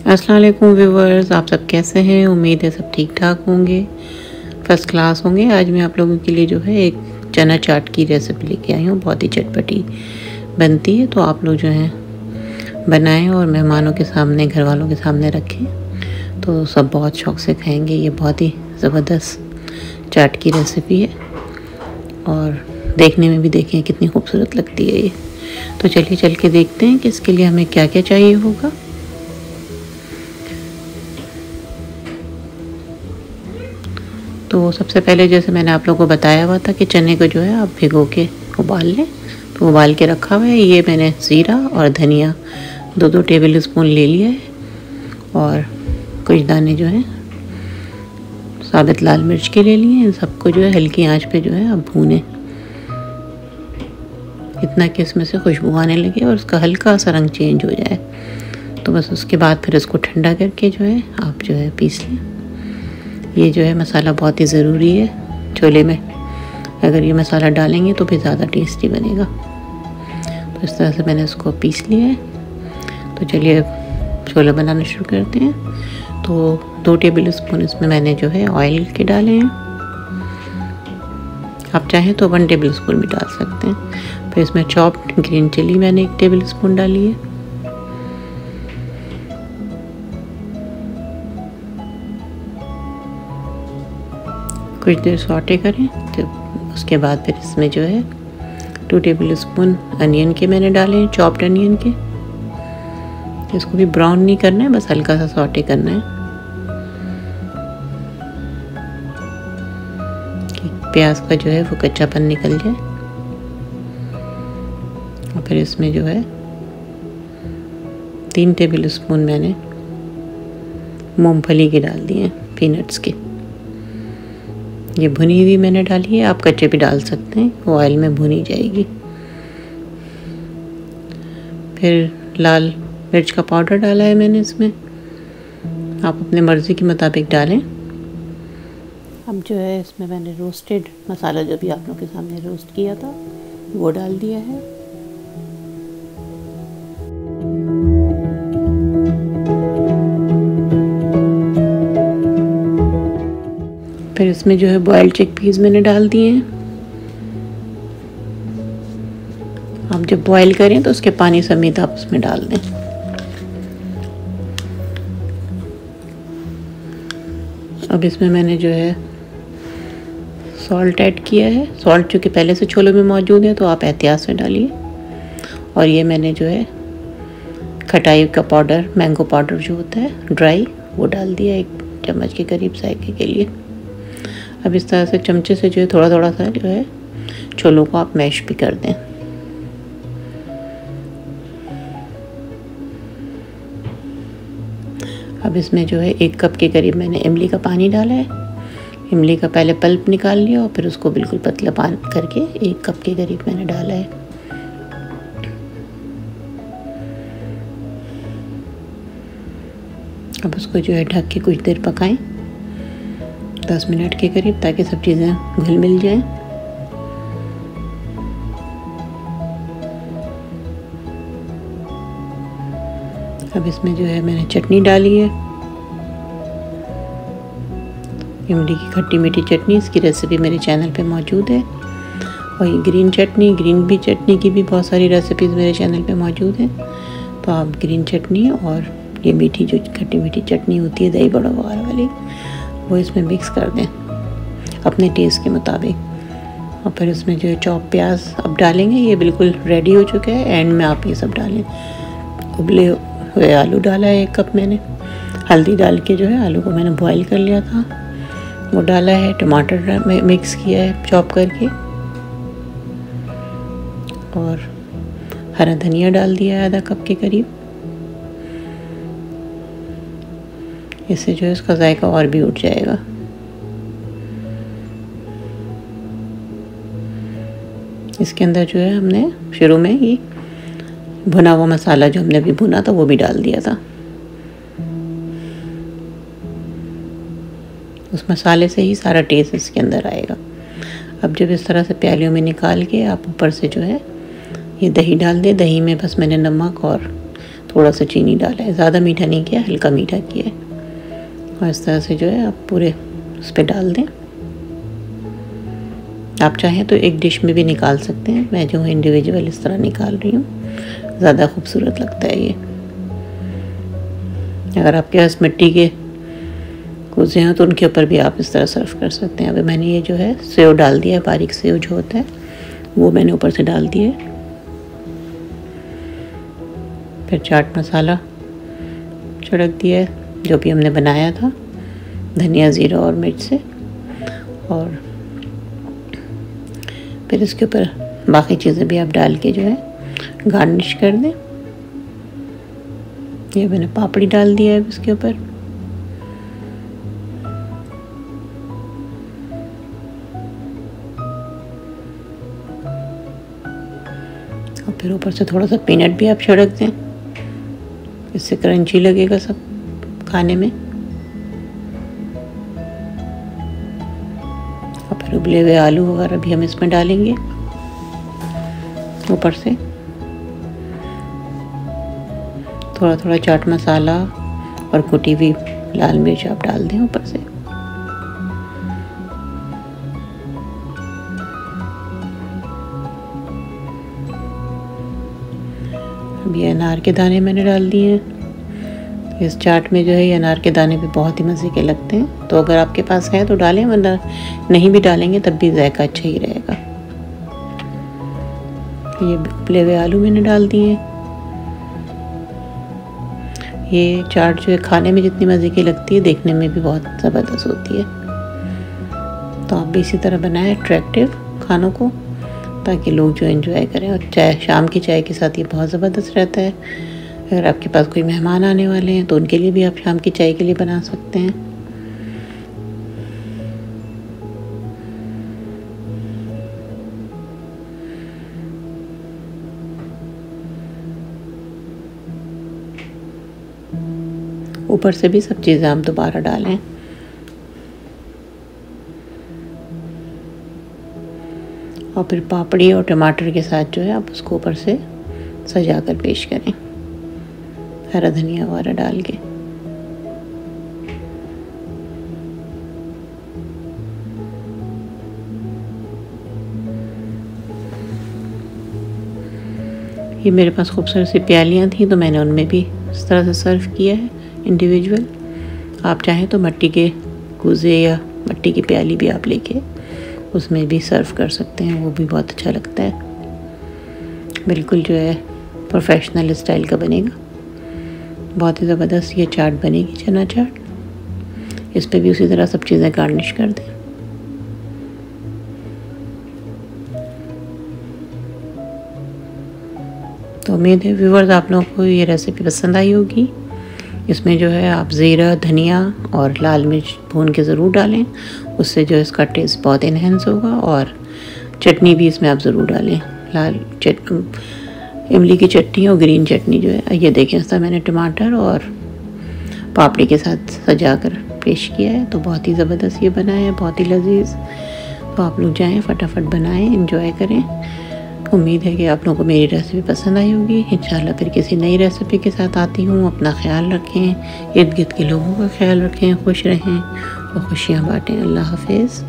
अस्सलाम वालेकुम व्यूवर्स, आप सब कैसे हैं। उम्मीद है सब ठीक ठाक होंगे, फर्स्ट क्लास होंगे। आज मैं आप लोगों के लिए जो है एक चना चाट की रेसिपी लेके आई हूँ। बहुत ही चटपटी बनती है, तो आप लोग जो है बनाएं और मेहमानों के सामने, घर वालों के सामने रखें तो सब बहुत शौक़ से खाएंगे। ये बहुत ही ज़बरदस्त चाट की रेसिपी है और देखने में भी देखें कितनी खूबसूरत लगती है ये। तो चलिए चल के देखते हैं कि इसके लिए हमें क्या क्या चाहिए होगा। तो सबसे पहले जैसे मैंने आप लोगों को बताया हुआ था कि चने को जो है आप भिगो के उबाल लें, तो उबाल के रखा हुआ है। ये मैंने ज़ीरा और धनिया 2-2 टेबल स्पून ले लिया है और कुछ दाने जो हैं साबित लाल मिर्च के ले लिए। इन सबको जो है हल्की आंच पे जो है आप भूनें, इतना कि इसमें से खुशबू आने लगे और उसका हल्का सा रंग चेंज हो जाए। तो बस उसके बाद फिर इसको ठंडा करके जो है आप जो है पीस लें। ये जो है मसाला बहुत ही ज़रूरी है छोले में, अगर ये मसाला डालेंगे तो फिर ज़्यादा टेस्टी बनेगा। तो इस तरह से मैंने इसको पीस लिया है। तो चलिए छोले बनाना शुरू करते हैं। तो 2 टेबल स्पून इसमें मैंने जो है ऑयल के डाले हैं। आप चाहें तो 1 टेबल स्पून भी डाल सकते हैं। फिर इसमें चॉप्ड ग्रीन चिली मैंने 1 टेबल स्पून डाली है। कुछ देर सौटे करें, तो उसके बाद फिर इसमें जो है 2 टेबल स्पून अनियन के मैंने डाले हैं, चॉप्ड अनियन के। इसको भी ब्राउन नहीं करना है, बस हल्का सा सौटे करना है कि प्याज का जो है वो कच्चापन निकल जाए। और फिर इसमें जो है 3 टेबल स्पून मैंने मूंगफली के डाल दिए हैं, पीनट्स के। ये भुनी हुई मैंने डाली है, आप कच्चे भी डाल सकते हैं, वो ऑयल में भुनी जाएगी। फिर लाल मिर्च का पाउडर डाला है मैंने इसमें, आप अपने मर्ज़ी के मुताबिक डालें। अब जो है इसमें मैंने रोस्टेड मसाला जो भी आप लोगों के सामने रोस्ट किया था वो डाल दिया है। फिर इसमें जो है बॉइल्ड चिकपीस मैंने डाल दिए हैं। आप जब बॉईल करें तो उसके पानी समेत आप उसमें डाल दें। अब इसमें मैंने जो है सॉल्ट ऐड किया है। सॉल्ट चूँकि पहले से छोलों में मौजूद है तो आप एहतियात से डालिए। और ये मैंने जो है खटाई का पाउडर, मैंगो पाउडर जो होता है ड्राई, वो डाल दिया 1 चम्मच के करीब जायके के लिए। अब इस तरह से चमचे से जो है थोड़ा थोड़ा सा जो है छोलों को आप मैश भी कर दें। अब इसमें जो है 1 कप के करीब मैंने इमली का पानी डाला है। इमली का पहले पल्प निकाल लिया और फिर उसको बिल्कुल पतला पानी करके 1 कप के करीब मैंने डाला है। अब उसको जो है ढक के कुछ देर पकाएं, 10 मिनट के करीब, ताकि सब चीज़ें घुल मिल जाएं। अब इसमें जो है मैंने चटनी डाली है, इमली की खट्टी मीठी चटनी। इसकी रेसिपी मेरे चैनल पे मौजूद है। और ये ग्रीन चटनी, ग्रीन चटनी की भी बहुत सारी रेसिपीज़ मेरे चैनल पे मौजूद हैं। तो आप ग्रीन चटनी और ये मीठी जो खट्टी मीठी चटनी होती है दही बड़ा वगैरह वाली, वो इसमें मिक्स कर दें अपने टेस्ट के मुताबिक। और फिर इसमें जो है चॉप प्याज अब डालेंगे। ये बिल्कुल रेडी हो चुका है। एंड में आप ये सब डालें। उबले हुए आलू डाला है 1 कप मैंने, हल्दी डाल के जो है आलू को मैंने बॉईल कर लिया था, वो डाला है। टमाटर मिक्स किया है चॉप करके, और हरा धनिया डाल दिया है आधा कप के करीब। इससे जो है इसका जायका और भी उठ जाएगा। इसके अंदर जो है हमने शुरू में ही भुना हुआ मसाला जो हमने अभी भुना था वो भी डाल दिया था। उस मसाले से ही सारा टेस्ट इसके अंदर आएगा। अब जब इस तरह से प्यालियों में निकाल के आप ऊपर से जो है ये दही डाल दें। दही में बस मैंने नमक और थोड़ा सा चीनी डाला है, ज़्यादा मीठा नहीं किया, हल्का मीठा किया है। और इस तरह से जो है आप पूरे उस पर डाल दें। आप चाहें तो एक डिश में भी निकाल सकते हैं, मैं जो हूँ इंडिविजुअल इस तरह निकाल रही हूँ, ज़्यादा खूबसूरत लगता है ये। अगर आपके पास मिट्टी के कुज़े हैं तो उनके ऊपर भी आप इस तरह सर्व कर सकते हैं। अभी मैंने ये जो है सेव डाल दिया है, बारीक सेव जो होता है वो मैंने ऊपर से डाल दिया है। फिर चाट मसाला छिड़क दिया है जो भी हमने बनाया था, धनिया, ज़ीरा और मिर्च से। और फिर इसके ऊपर बाकी चीज़ें भी आप डाल के जो है गार्निश कर दें। ये मैंने पापड़ी डाल दिया है इसके ऊपर। और फिर ऊपर से थोड़ा सा पीनट भी आप छिड़क दें, इससे क्रंची लगेगा सब खाने में। और फिर उबले हुए आलू वगैरह भी हम इसमें डालेंगे ऊपर से। थोड़ा थोड़ा चाट मसाला और कुटी हुई लाल मिर्च आप डाल दें ऊपर से। अब ये अनार के दाने मैंने डाल दिए हैं। इस चाट में जो है ये अनार के दाने भी बहुत ही मज़े के लगते हैं, तो अगर आपके पास है तो डालें, वरना नहीं भी डालेंगे तब भी जायका अच्छा ही रहेगा। ये उबले हुए आलू मैंने डाल दिए। ये चाट जो है खाने में जितनी मज़े की लगती है, देखने में भी बहुत ज़बरदस्त होती है। तो आप भी इसी तरह बनाएं अट्रैक्टिव खानों को, ताकि लोग जो एंजॉय करें। और चाय, शाम की चाय के साथ ये बहुत ज़बरदस्त रहता है। अगर आपके पास कोई मेहमान आने वाले हैं तो उनके लिए भी आप शाम की चाय के लिए बना सकते हैं। ऊपर से भी सब चीज़ें आप दोबारा डालें। और फिर पापड़ी और टमाटर के साथ जो है आप उसको ऊपर से सजा कर पेश करें, हरा धनिया वगैरह डाल के। ये मेरे पास खूबसूरत सी प्यालियाँ थी, तो मैंने उनमें भी इस तरह से सर्व किया है इंडिविजुअल। आप चाहें तो मिट्टी के कूजे या मिट्टी की प्याली भी आप लेके उसमें भी सर्व कर सकते हैं, वो भी बहुत अच्छा लगता है। बिल्कुल जो है प्रोफेशनल स्टाइल का बनेगा, बहुत ही ज़बरदस्त ये चाट बनेगी, चना चाट। इस पे भी उसी तरह सब चीज़ें गार्निश कर दें। तो उम्मीद है व्यूअर्स आप लोगों को ये रेसिपी पसंद आई होगी। इसमें जो है आप ज़ीरा, धनिया और लाल मिर्च भून के ज़रूर डालें, उससे जो इसका टेस्ट बहुत इन्हेंस होगा। और चटनी भी इसमें आप ज़रूर डालें, इमली की चटनी और ग्रीन चटनी जो है। ये देखें, इस तरह मैंने टमाटर और पापड़ी के साथ सजा कर पेश किया है, तो बहुत ही ज़बरदस्त ये बना है, बहुत ही लजीज। तो आप लोग जाएँ, फटाफट बनाएँ, एंजॉय करें। उम्मीद है कि आप लोगों को मेरी रेसिपी पसंद आई होगी। इंशाल्लाह फिर किसी नई रेसिपी के साथ आती हूँ। अपना ख्याल रखें, इर्द गिर्द के लोगों का ख्याल रखें, खुश रहें और खुशियाँ बांटें। अल्लाह हाफिज़।